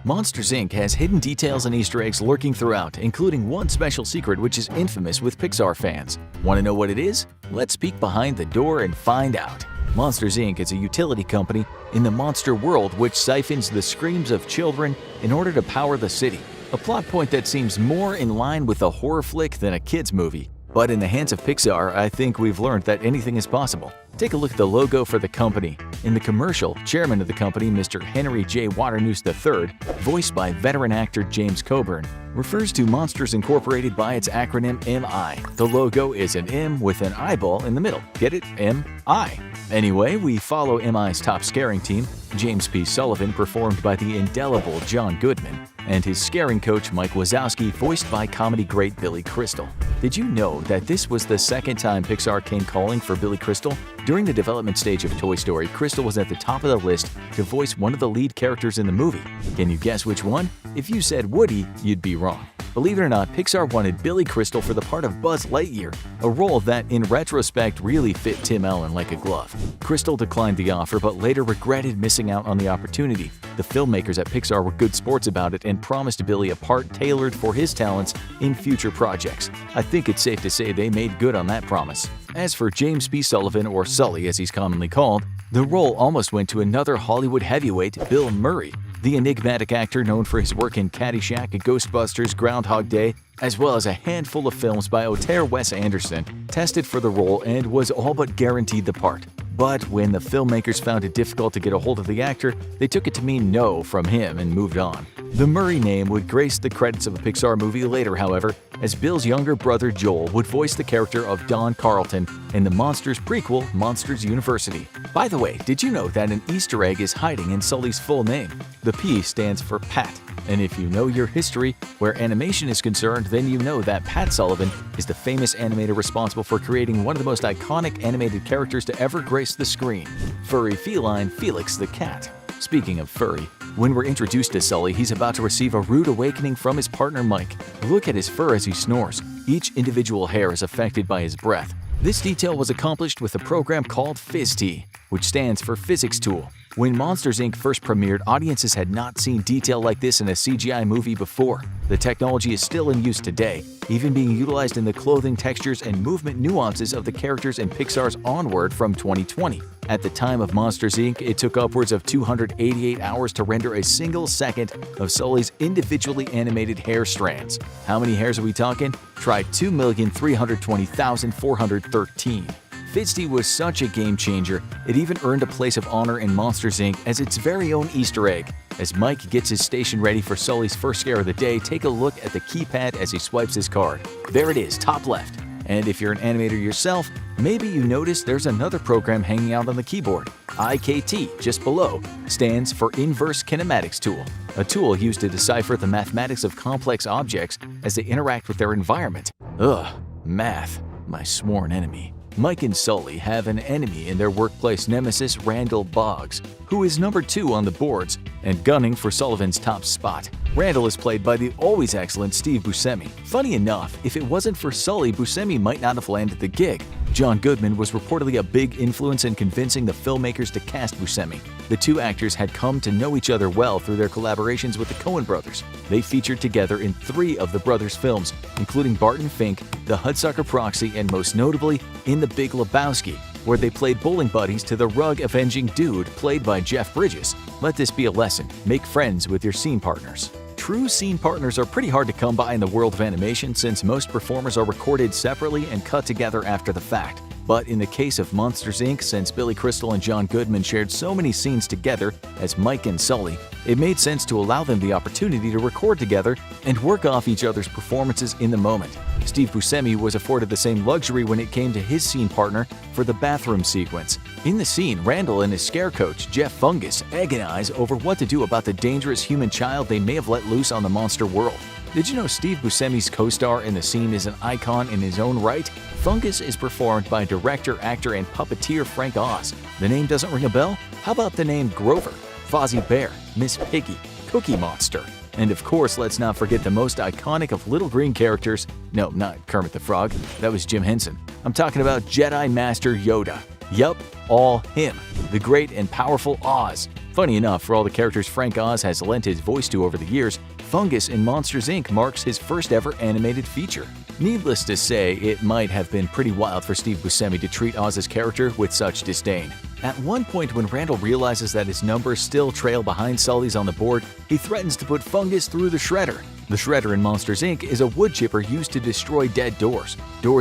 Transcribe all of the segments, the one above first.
Monsters, Inc. has hidden details and Easter eggs lurking throughout, including one special secret which is infamous with Pixar fans. Want to know what it is? Let's peek behind the door and find out. Monsters, Inc. is a utility company in the monster world which siphons the screams of children in order to power the city. A plot point that seems more in line with a horror flick than a kid's movie. But in the hands of Pixar, I think we've learned that anything is possible. Take a look at the logo for the company. In the commercial, chairman of the company, Mr. Henry J. Waternoose III, voiced by veteran actor James Coburn, refers to Monsters Incorporated by its acronym MI. The logo is an M with an eyeball in the middle. Get it? M-I. Anyway, we follow MI's top scaring team, James P. Sullivan, performed by the indelible John Goodman, and his scaring coach Mike Wazowski, voiced by comedy great Billy Crystal. Did you know that this was the second time Pixar came calling for Billy Crystal? During the development stage of Toy Story, Crystal was at the top of the list to voice one of the lead characters in the movie. Can you guess which one? If you said Woody, you'd be wrong. Believe it or not, Pixar wanted Billy Crystal for the part of Buzz Lightyear, a role that, in retrospect, really fit Tim Allen like a glove. Crystal declined the offer but later regretted missing out on the opportunity. The filmmakers at Pixar were good sports about it and promised Billy a part tailored for his talents in future projects. I think it's safe to say they made good on that promise. As for James P. Sullivan, or Sully as he's commonly called, the role almost went to another Hollywood heavyweight, Bill Murray. The enigmatic actor, known for his work in Caddyshack, Ghostbusters, Groundhog Day, as well as a handful of films by auteur Wes Anderson, tested for the role and was all but guaranteed the part. But when the filmmakers found it difficult to get a hold of the actor, they took it to mean no from him and moved on. The Murray name would grace the credits of a Pixar movie later, however, as Bill's younger brother Joel would voice the character of Don Carlton in the Monsters prequel, Monsters University. By the way, did you know that an Easter egg is hiding in Sully's full name? The P stands for Pat. And if you know your history where animation is concerned, then you know that Pat Sullivan is the famous animator responsible for creating one of the most iconic animated characters to ever grace the screen, furry feline Felix the cat. Speaking of furry, when we're introduced to Sully, he's about to receive a rude awakening from his partner Mike. Look at his fur as he snores. Each individual hair is affected by his breath. This detail was accomplished with a program called PhysT, which stands for Physics Tool. When Monsters, Inc. first premiered, audiences had not seen detail like this in a CGI movie before. The technology is still in use today, even being utilized in the clothing textures and movement nuances of the characters in Pixar's Onward from 2020. At the time of Monsters, Inc., it took upwards of 288 hours to render a single second of Sully's individually animated hair strands. How many hairs are we talking? Try 2,320,413. PhysT was such a game changer, it even earned a place of honor in Monsters, Inc. as its very own Easter egg. As Mike gets his station ready for Sully's first scare of the day, take a look at the keypad as he swipes his card. There it is, top left. And if you're an animator yourself, maybe you notice there's another program hanging out on the keyboard. IKT, just below, stands for Inverse Kinematics Tool, a tool used to decipher the mathematics of complex objects as they interact with their environment. Ugh, math, my sworn enemy. Mike and Sully have an enemy in their workplace nemesis, Randall Boggs, who is number 2 on the boards and gunning for Sullivan's top spot. Randall is played by the always excellent Steve Buscemi. Funny enough, if it wasn't for Sully, Buscemi might not have landed the gig. John Goodman was reportedly a big influence in convincing the filmmakers to cast Buscemi. The two actors had come to know each other well through their collaborations with the Coen brothers. They featured together in 3 of the brothers' films, including Barton Fink, The Hudsucker Proxy, and most notably in The Big Lebowski, where they played bowling buddies to the rug-avenging dude played by Jeff Bridges. Let this be a lesson: make friends with your scene partners. True scene partners are pretty hard to come by in the world of animation since most performers are recorded separately and cut together after the fact. But in the case of Monsters, Inc., since Billy Crystal and John Goodman shared so many scenes together as Mike and Sully, it made sense to allow them the opportunity to record together and work off each other's performances in the moment. Steve Buscemi was afforded the same luxury when it came to his scene partner for the bathroom sequence. In the scene, Randall and his scare coach, Jeff Fungus, agonize over what to do about the dangerous human child they may have let loose on the monster world. Did you know Steve Buscemi's co-star in the scene is an icon in his own right? Fungus is performed by director, actor, and puppeteer Frank Oz. The name doesn't ring a bell? How about the name Grover, Fozzie Bear, Miss Piggy, Cookie Monster? And of course, let's not forget the most iconic of little green characters. No, not Kermit the Frog. That was Jim Henson. I'm talking about Jedi Master Yoda. Yup, all him. The great and powerful Oz. Funny enough, for all the characters Frank Oz has lent his voice to over the years, Fungus in Monsters, Inc. marks his first ever animated feature. Needless to say, it might have been pretty wild for Steve Buscemi to treat Oz's character with such disdain. At one point, when Randall realizes that his numbers still trail behind Sully's on the board, he threatens to put Fungus through the shredder. The shredder in Monsters, Inc. is a wood chipper used to destroy dead doors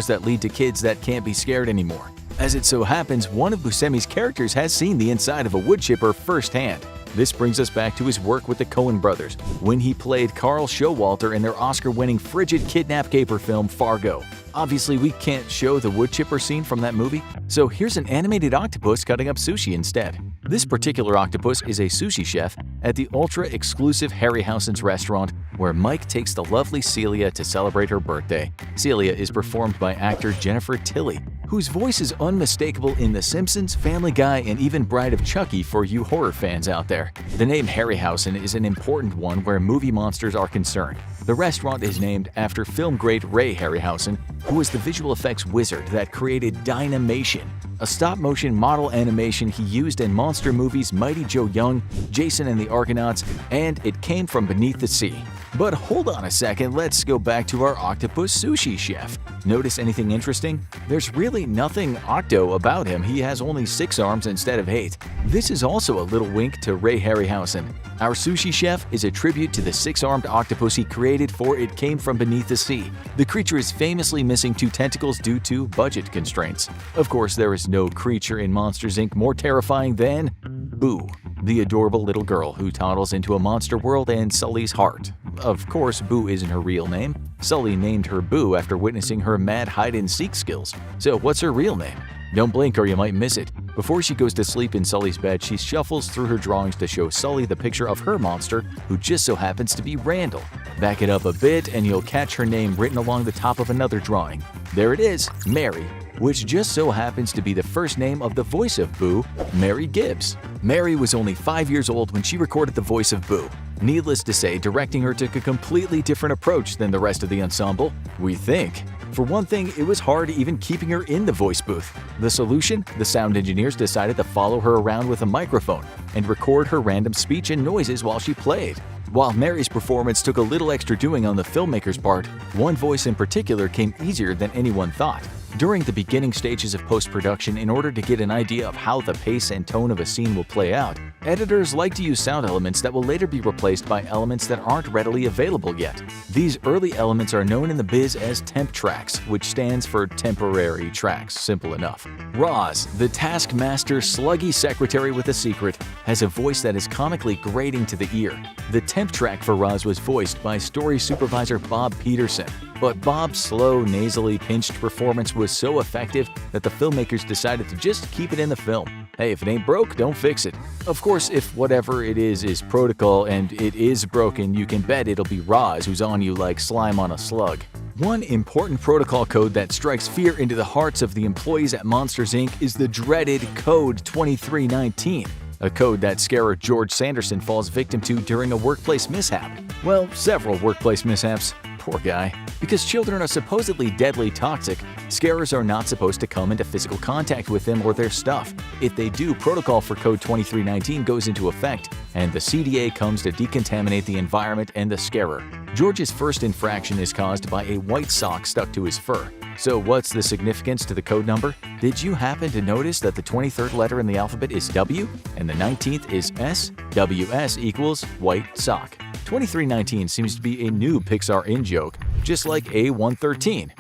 that lead to kids that can't be scared anymore. As it so happens, one of Buscemi's characters has seen the inside of a wood chipper firsthand. This brings us back to his work with the Coen brothers, when he played Carl Showalter in their Oscar-winning frigid kidnap caper film Fargo. Obviously, we can't show the wood chipper scene from that movie, so here's an animated octopus cutting up sushi instead. This particular octopus is a sushi chef at the ultra-exclusive Harryhausen's restaurant, where Mike takes the lovely Celia to celebrate her birthday. Celia is performed by actor Jennifer Tilly, whose voice is unmistakable in The Simpsons, Family Guy, and even Bride of Chucky for you horror fans out there. The name Harryhausen is an important one where movie monsters are concerned. The restaurant is named after film great Ray Harryhausen, who was the visual effects wizard that created Dynamation, a stop-motion model animation he used in monster movies Mighty Joe Young, Jason and the Argonauts, and It Came From Beneath the Sea. But hold on a second, let's go back to our octopus sushi chef. Notice anything interesting? There's really nothing octo about him. He has only 6 arms instead of 8. This is also a little wink to Ray Harryhausen. Our sushi chef is a tribute to the 6-armed octopus he created for It Came From Beneath the Sea. The creature is famously missing 2 tentacles due to budget constraints. Of course, there is no creature in Monsters, Inc. more terrifying than Boo, the adorable little girl who toddles into a monster world and Sully's heart. Of course, Boo isn't her real name. Sully named her Boo after witnessing her mad hide-and-seek skills. So what's her real name? Don't blink or you might miss it. Before she goes to sleep in Sully's bed, she shuffles through her drawings to show Sully the picture of her monster, who just so happens to be Randall. Back it up a bit and you'll catch her name written along the top of another drawing. There it is, Mary, which just so happens to be the first name of the voice of Boo, Mary Gibbs. Mary was only 5 years old when she recorded the voice of Boo. Needless to say, directing her took a completely different approach than the rest of the ensemble, we think. For one thing, it was hard even keeping her in the voice booth. The solution? The sound engineers decided to follow her around with a microphone and record her random speech and noises while she played. While Mary's performance took a little extra doing on the filmmaker's part, one voice in particular came easier than anyone thought. During the beginning stages of post-production, in order to get an idea of how the pace and tone of a scene will play out, editors like to use sound elements that will later be replaced by elements that aren't readily available yet. These early elements are known in the biz as temp tracks, which stands for temporary tracks, simple enough. Roz, the taskmaster sluggy secretary with a secret, has a voice that is comically grating to the ear. The temp track for Roz was voiced by story supervisor Bob Peterson. But Bob's slow, nasally pinched performance was so effective that the filmmakers decided to just keep it in the film. Hey, if it ain't broke, don't fix it. Of course, if whatever it is protocol and it is broken, you can bet it'll be Roz who's on you like slime on a slug. One important protocol code that strikes fear into the hearts of the employees at Monsters, Inc. is the dreaded Code 2319. A code that scarer George Sanderson falls victim to during a workplace mishap. Well, several workplace mishaps. Poor guy. Because children are supposedly deadly toxic, scarers are not supposed to come into physical contact with them or their stuff. If they do, protocol for Code 2319 goes into effect, and the CDA comes to decontaminate the environment and the scarer. George's first infraction is caused by a white sock stuck to his fur. So what's the significance to the code number? Did you happen to notice that the 23rd letter in the alphabet is W and the 19th is S? WS equals white sock. 2319 seems to be a new Pixar in-joke, just like A113.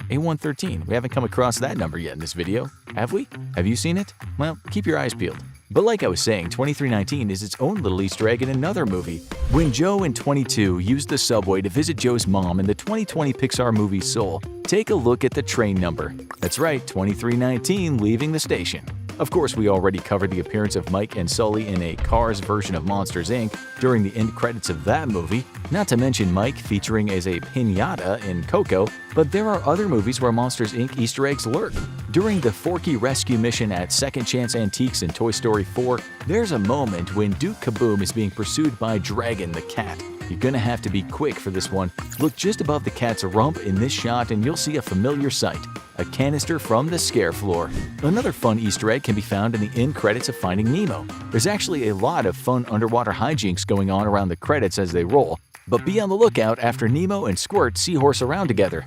A113. We haven't come across that number yet in this video, have we? Have you seen it? Well, keep your eyes peeled. But like I was saying, 2319 is its own little Easter egg in another movie. When Joe and 22 used the subway to visit Joe's mom in the 2020 Pixar movie Soul, take a look at the train number. That's right, 2319 leaving the station. Of course, we already covered the appearance of Mike and Sully in a Cars version of Monsters, Inc. during the end credits of that movie, not to mention Mike featuring as a piñata in Coco, but there are other movies where Monsters, Inc. Easter eggs lurk. During the Forky rescue mission at Second Chance Antiques in Toy Story 4, there's a moment when Duke Kaboom is being pursued by Dragon the cat. You're gonna have to be quick for this one. Look just above the cat's rump in this shot and you'll see a familiar sight. a canister from the scare floor. Another fun Easter egg can be found in the end credits of Finding Nemo. There's actually a lot of fun underwater hijinks going on around the credits as they roll, but be on the lookout after Nemo and Squirt seahorse around together.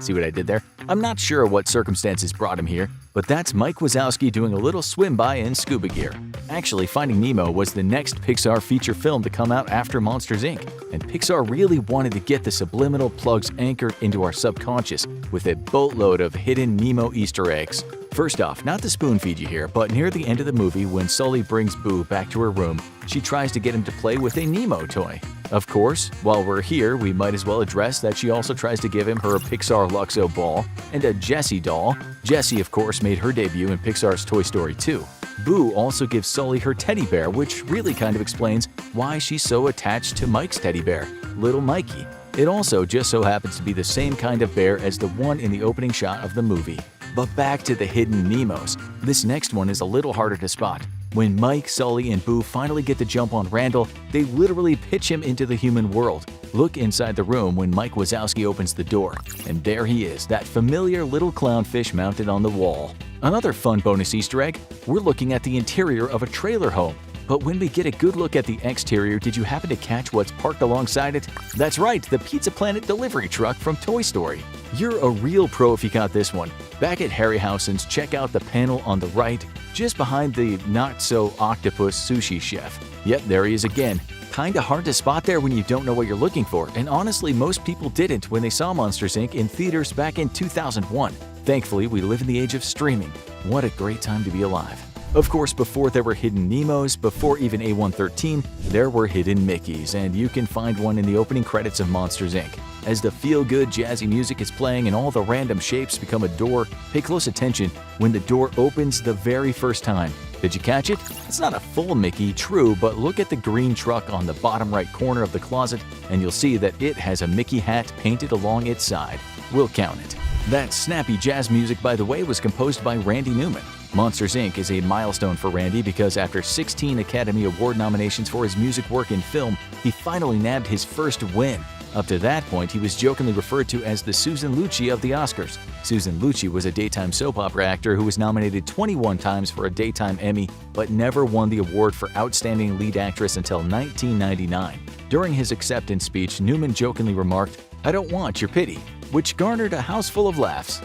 See what I did there? I'm not sure what circumstances brought him here, but that's Mike Wazowski doing a little swim-by in scuba gear. Actually, Finding Nemo was the next Pixar feature film to come out after Monsters, Inc., and Pixar really wanted to get the subliminal plugs anchored into our subconscious with a boatload of hidden Nemo Easter eggs. First off, not to spoon feed you here, but near the end of the movie when Sully brings Boo back to her room, she tries to get him to play with a Nemo toy. Of course, while we're here, we might as well address that she also tries to give him her Pixar Luxo ball and a Jessie doll. Jessie, of course, made her debut in Pixar's Toy Story 2. Boo also gives Sully her teddy bear, which really kind of explains why she's so attached to Mike's teddy bear, Little Mikey. It also just so happens to be the same kind of bear as the one in the opening shot of the movie. But back to the hidden Nemos. This next one is a little harder to spot. When Mike, Sully, and Boo finally get the jump on Randall, they literally pitch him into the human world. Look inside the room when Mike Wazowski opens the door, and there he is, that familiar little clownfish mounted on the wall. Another fun bonus Easter egg, we're looking at the interior of a trailer home. But when we get a good look at the exterior, did you happen to catch what's parked alongside it? That's right, the Pizza Planet delivery truck from Toy Story. You're a real pro if you got this one. Back at Harryhausen's, check out the panel on the right, just behind the not-so-octopus sushi chef. Yep, there he is again. Kinda hard to spot there when you don't know what you're looking for, and honestly, most people didn't when they saw Monsters, Inc. in theaters back in 2001. Thankfully, we live in the age of streaming. What a great time to be alive. Of course, before there were hidden Nemos, before even A113, there were hidden Mickeys, and you can find one in the opening credits of Monsters, Inc. As the feel-good jazzy music is playing and all the random shapes become a door, pay close attention when the door opens the very first time. Did you catch it? It's not a full Mickey, true, but look at the green truck on the bottom right corner of the closet and you'll see that it has a Mickey hat painted along its side. We'll count it. That snappy jazz music, by the way, was composed by Randy Newman. Monsters, Inc. is a milestone for Randy because after 16 Academy Award nominations for his music work in film, he finally nabbed his first win. Up to that point, he was jokingly referred to as the Susan Lucci of the Oscars. Susan Lucci was a daytime soap opera actor who was nominated 21 times for a Daytime Emmy, but never won the award for Outstanding Lead Actress until 1999. During his acceptance speech, Newman jokingly remarked, "I don't want your pity," which garnered a house full of laughs.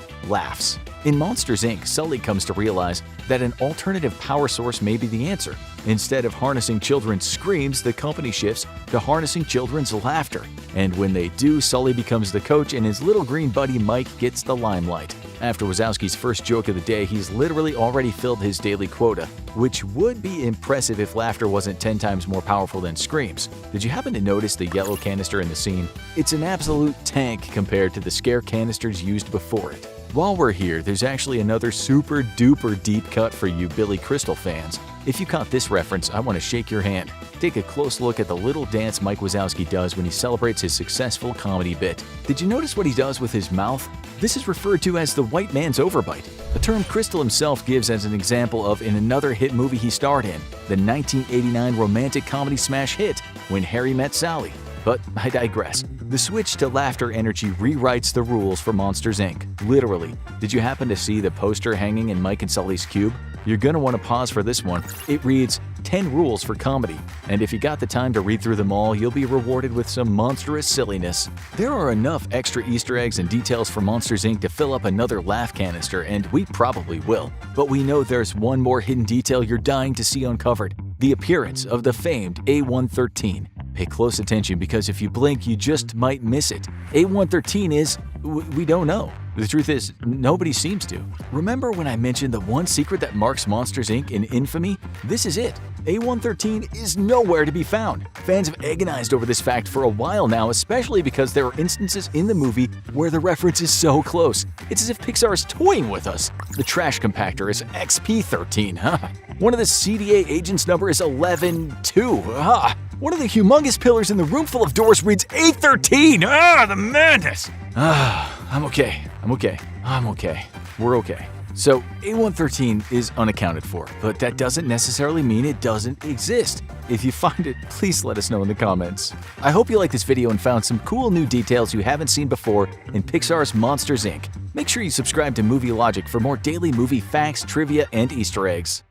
In Monsters, Inc., Sully comes to realize that an alternative power source may be the answer. Instead of harnessing children's screams, the company shifts to harnessing children's laughter. And when they do, Sully becomes the coach and his little green buddy Mike gets the limelight. After Wazowski's first joke of the day, he's literally already filled his daily quota, which would be impressive if laughter wasn't 10 times more powerful than screams. Did you happen to notice the yellow canister in the scene? It's an absolute tank compared to the scare canisters used before it. While we're here, there's actually another super duper deep cut for you Billy Crystal fans. If you caught this reference, I want to shake your hand. Take a close look at the little dance Mike Wazowski does when he celebrates his successful comedy bit. Did you notice what he does with his mouth? This is referred to as the white man's overbite, a term Crystal himself gives as an example of in another hit movie he starred in, the 1989 romantic comedy smash hit, When Harry Met Sally. But I digress. The switch to laughter energy rewrites the rules for Monsters, Inc. Literally. Did you happen to see the poster hanging in Mike and Sully's cube? You're gonna want to pause for this one. It reads, 10 rules for comedy. And if you got the time to read through them all, you'll be rewarded with some monstrous silliness. There are enough extra Easter eggs and details for Monsters, Inc. to fill up another laugh canister, and we probably will. But we know there's one more hidden detail you're dying to see uncovered. The appearance of the famed A113. Pay close attention because if you blink, you just might miss it. A113 is… we don't know. The truth is, nobody seems to. Remember when I mentioned the one secret that marks Monsters, Inc. in infamy? This is it. A113 is nowhere to be found. Fans have agonized over this fact for a while now, especially because there are instances in the movie where the reference is so close. It's as if Pixar is toying with us. The trash compactor is XP13, huh? One of the CDA agents' number is 11-2, huh? One of the humongous pillars in the room full of doors reads A13! Ah, the madness! I'm okay. We're okay. So A113 is unaccounted for, but that doesn't necessarily mean it doesn't exist. If you find it, please let us know in the comments. I hope you liked this video and found some cool new details you haven't seen before in Pixar's Monsters, Inc. Make sure you subscribe to Movie Logic for more daily movie facts, trivia, and Easter eggs.